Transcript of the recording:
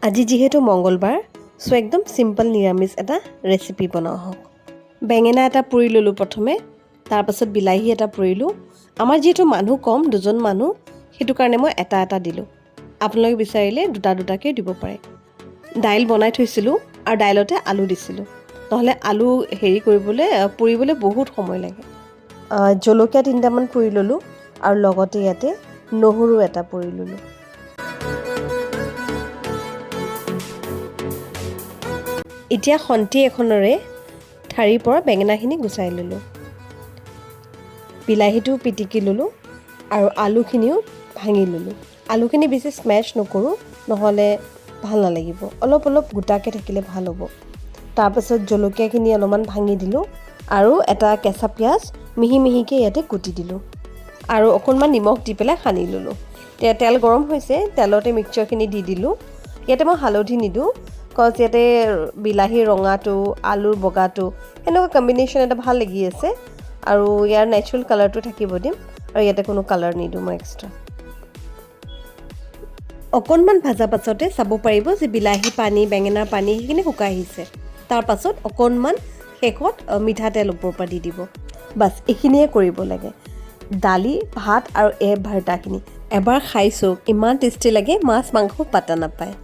আজি যিহেতু মঙ্গলবাৰ সো একদম সিম্পল নিৰামিষ এটা ৰেচিপি বনাও হওক বেঙেনা এটা পুৰি ললোঁ প্ৰথমে তাৰপাছত বিলাহী এটা পুৰিলোঁ আমাৰ যেহেতু মানুহ কম দুজন মানুহ সেইটো কাৰণে মই এটা এটা দিলোঁ আপোনালোকে বিচাৰিলে দুটা দুটাকৈ দিব পাৰে দাইল বনাই থৈছিলোঁ আৰু দাইলতে আলু দিছিলোঁ নহ'লে আলু পুৰিবলৈ বহুত সময় লাগে জলকীয়া তিনিটামান পুৰি ল'লোঁ আৰু লগতে ইয়াতে নহৰু এটা পুৰি ল'লোঁ এতিয়া খন্তি এখনৰে ঠাৰিৰ পৰা বেঙেনাখিনি গুচাই ল'লোঁ বিলাহীটো পিটিকি ল'লোঁ আৰু আলুখিনিও ভাঙি ল'লোঁ আলুখিনি বেছি স্মেছ নকৰোঁ নহ'লে ভাল নালাগিব অলপ অলপ গোটাকৈ থাকিলে ভাল হ'ব তাৰপাছত জলকীয়াখিনি অলপমান ভাঙি দিলোঁ আৰু এটা কেঁচা পিঁয়াজ মিহি মিহিকৈ ইয়াতে কুটি দিলোঁ আৰু অকণমান নিমখ দি পেলাই সানি ল'লোঁ তেল গৰম হৈছে তেলতে মিক্সচাৰখিনি দি দিলোঁ ইয়াতে মই হালধি নিদিওঁ কজ ইয়াতে বিলাহীৰ ৰঙাটো আলুৰ বগাটো এনেকুৱা কম্বিনেশ্যন এটা ভাল লাগি আছে আৰু ইয়াৰ নেচাৰেল কালাৰটো থাকিব দিম আৰু ইয়াতে কোনো কালাৰ নিদিওঁ মই এক্সট্ৰা অকণমান ভাজা পাছতে চাব পাৰিব যে বিলাহী পানী বেঙেনাৰ পানী সেইখিনি শুকাই আহিছে তাৰ পাছত অকণমান শেষত মিঠাতেল ওপৰৰ পৰা দি দিব বাছ এইখিনিয়ে কৰিব লাগে দালি ভাত আৰু ভৰ্তাখিনি এবাৰ খাইছোঁ ইমান টেষ্টি লাগে মাছ মাংস পাতা নাপায়